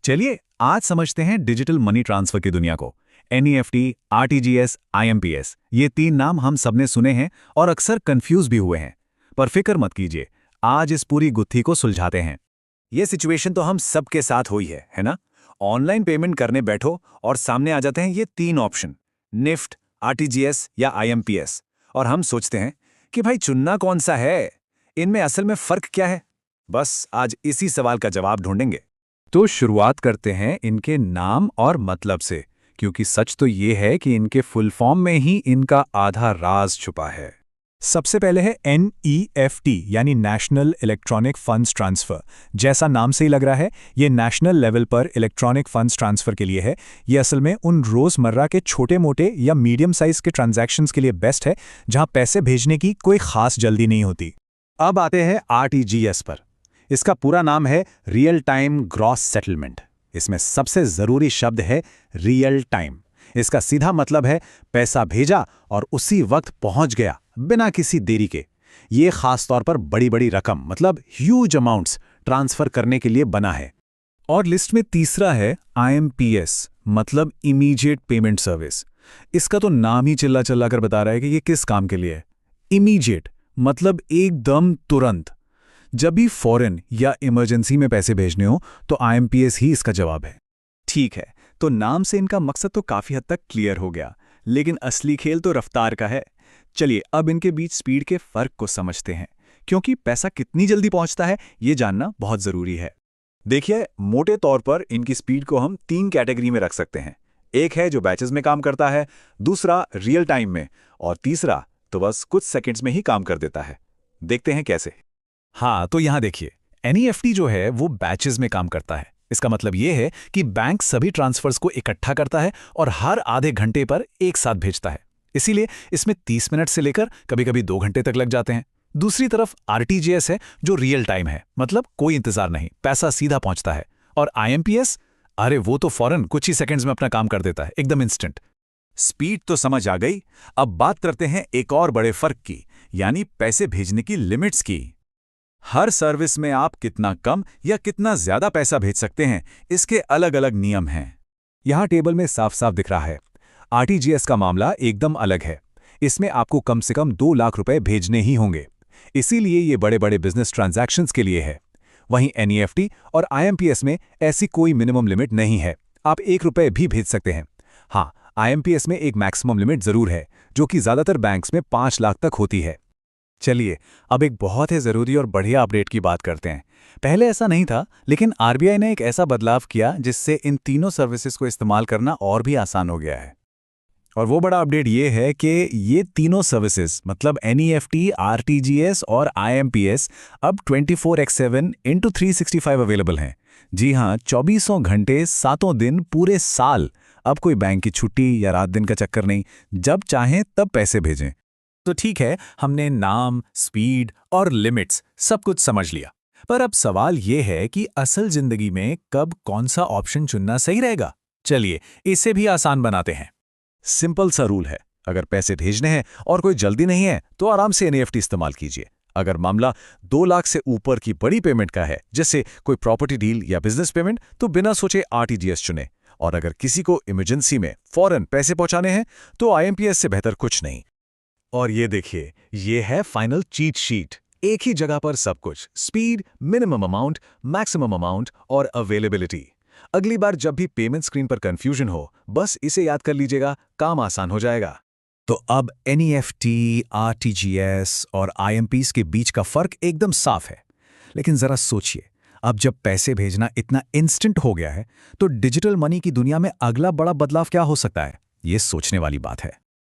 चलिए आज समझते हैं डिजिटल मनी ट्रांसफर की दुनिया को। एनईएफटी, आरटीजीएस, आईएमपीएस, ये तीन नाम हम सबने सुने हैं और अक्सर कंफ्यूज भी हुए हैं। पर फिक्र मत कीजिए, आज इस पूरी गुत्थी को सुलझाते हैं। ये सिचुएशन तो हम सबके साथ हुई है ना? ऑनलाइन पेमेंट करने बैठो और सामने आ जाते हैं ये तीन ऑप्शन, निफ्ट, आरटीजीएस या आईएमपीएस, और हम सोचते हैं कि भाई चुनना कौन सा है, इनमें असल में फर्क क्या है। बस आज इसी सवाल का जवाब ढूंढेंगे। तो शुरुआत करते हैं इनके नाम और मतलब से, क्योंकि सच तो ये है कि इनके फुल फॉर्म में ही इनका आधा राज छुपा है। सबसे पहले है NEFT यानी नेशनल इलेक्ट्रॉनिक फंड्स ट्रांसफ़र। जैसा नाम से ही लग रहा है, ये नेशनल लेवल पर इलेक्ट्रॉनिक फंड्स ट्रांसफ़र के लिए है। ये असल में उन रोज़मर्रा के छोटे मोटे या मीडियम साइज़ के ट्रांजैक्शंस के लिए बेस्ट है, जहां पैसे भेजने की कोई खास जल्दी नहीं होती। अब आते हैं आरटीजीएस पर। इसका पूरा नाम है रियल टाइम ग्रॉस सेटलमेंट। इसमें सबसे ज़रूरी शब्द है रियल टाइम। इसका सीधा मतलब है पैसा भेजा और उसी वक्त पहुंच गया, बिना किसी देरी के। ये खास तौर पर बड़ी बड़ी रकम मतलब ह्यूज अमाउंट्स ट्रांसफर करने के लिए बना है। और लिस्ट में तीसरा है IMPS, मतलब इमीडिएट पेमेंट सर्विस। इसका तो नाम ही चिल्ला चिल्ला कर बता रहा है कि ये किस काम के लिए है। इमीडिएट मतलब एकदम तुरंत। जब भी फॉरेन या इमरजेंसी में पैसे भेजने हो तो IMPS ही इसका जवाब है। ठीक है, तो नाम से इनका मकसद तो काफ़ी हद तक क्लियर हो गया, लेकिन असली खेल तो रफ्तार का है। चलिए अब इनके बीच स्पीड के फ़र्क को समझते हैं, क्योंकि पैसा कितनी जल्दी पहुंचता है ये जानना बहुत ज़रूरी है। देखिए, मोटे तौर पर इनकी स्पीड को हम तीन कैटेगरी में रख सकते हैं। एक है जो बैचेस में काम करता है, दूसरा रियल टाइम में, और तीसरा तो बस कुछ सेकंड्स में ही काम कर देता है। देखते हैं कैसे। हाँ, तो यहाँ देखिए, NEFT जो है वो बैचेस में काम करता है। इसका मतलब ये है कि बैंक सभी ट्रांसफर्स को इकट्ठा करता है और हर आधे घंटे पर एक साथ भेजता है। इसीलिए इसमें 30 मिनट से लेकर कभी-कभी 2 घंटे तक लग जाते हैं। दूसरी तरफ आरटीजीएस है जो रियल टाइम है, मतलब कोई इंतजार नहीं, पैसा सीधा पहुंचता है। और IMPS, अरे वो तो फौरन कुछ ही सेकंड्स में अपना काम कर देता है, एकदम इंस्टेंट। स्पीड तो समझ आ गई। अब बात करते हैं एक और बड़े फर्क की, यानी पैसे भेजने की लिमिट्स की। हर सर्विस में आप कितना कम या कितना ज्यादा पैसा भेज सकते हैं, इसके अलग अलग नियम हैं। यहाँ टेबल में साफ साफ दिख रहा है। आरटीजीएस का मामला एकदम अलग है। इसमें आपको कम से कम 2 लाख रुपए भेजने ही होंगे, इसीलिए ये बड़े बड़े बिजनेस ट्रांजैक्शंस के लिए है। वहीं NEFT और IMPS में ऐसी कोई मिनिमम लिमिट नहीं है, आप 1 रुपए भी भेज सकते हैं। हाँ, IMPS में एक मैक्सिमम लिमिट जरूर है, जो कि ज्यादातर बैंक्स में 5 लाख तक होती है। चलिए अब एक बहुत ही ज़रूरी और बढ़िया अपडेट की बात करते हैं। पहले ऐसा नहीं था, लेकिन RBI ने एक ऐसा बदलाव किया जिससे इन तीनों सर्विसेज को इस्तेमाल करना और भी आसान हो गया है। और वो बड़ा अपडेट ये है कि ये तीनों सर्विसेज मतलब NEFT, RTGS और IMPS अब 24/7 × 365 अवेलेबल हैं। जी हाँ, 24 घंटे 7 दिन पूरे साल। अब कोई बैंक की छुट्टी या रात दिन का चक्कर नहीं, जब चाहें तब पैसे भेजें। तो ठीक है, हमने नाम, स्पीड और लिमिट्स सब कुछ समझ लिया। पर अब सवाल ये है कि असल जिंदगी में कब कौन सा ऑप्शन चुनना सही रहेगा। चलिए इसे भी आसान बनाते हैं। सिंपल सा रूल है, अगर पैसे भेजने हैं और कोई जल्दी नहीं है तो आराम से NEFT इस्तेमाल कीजिए। अगर मामला 2 लाख से ऊपर की बड़ी पेमेंट का है, जैसे कोई प्रॉपर्टी डील या बिजनेस पेमेंट, तो बिना सोचे RTGS चुने। और अगर किसी को इमरजेंसी में फौरन पैसे पहुंचाने हैं तो IMPS से बेहतर कुछ नहीं। और ये देखिए, ये है फाइनल चीट शीट। एक ही जगह पर सब कुछ, speed, minimum amount, maximum amount और अवेलेबिलिटी। अगली बार जब भी पेमेंट स्क्रीन पर कंफ्यूजन हो, बस इसे याद कर लीजिएगा, काम आसान हो जाएगा। तो अब NEFT, RTGS और IMPS के बीच का फर्क एकदम साफ है। लेकिन जरा सोचिए, अब जब पैसे भेजना इतना इंस्टेंट हो गया है, तो डिजिटल मनी की दुनिया में अगला बड़ा बदलाव क्या हो सकता है? ये सोचने वाली बात है।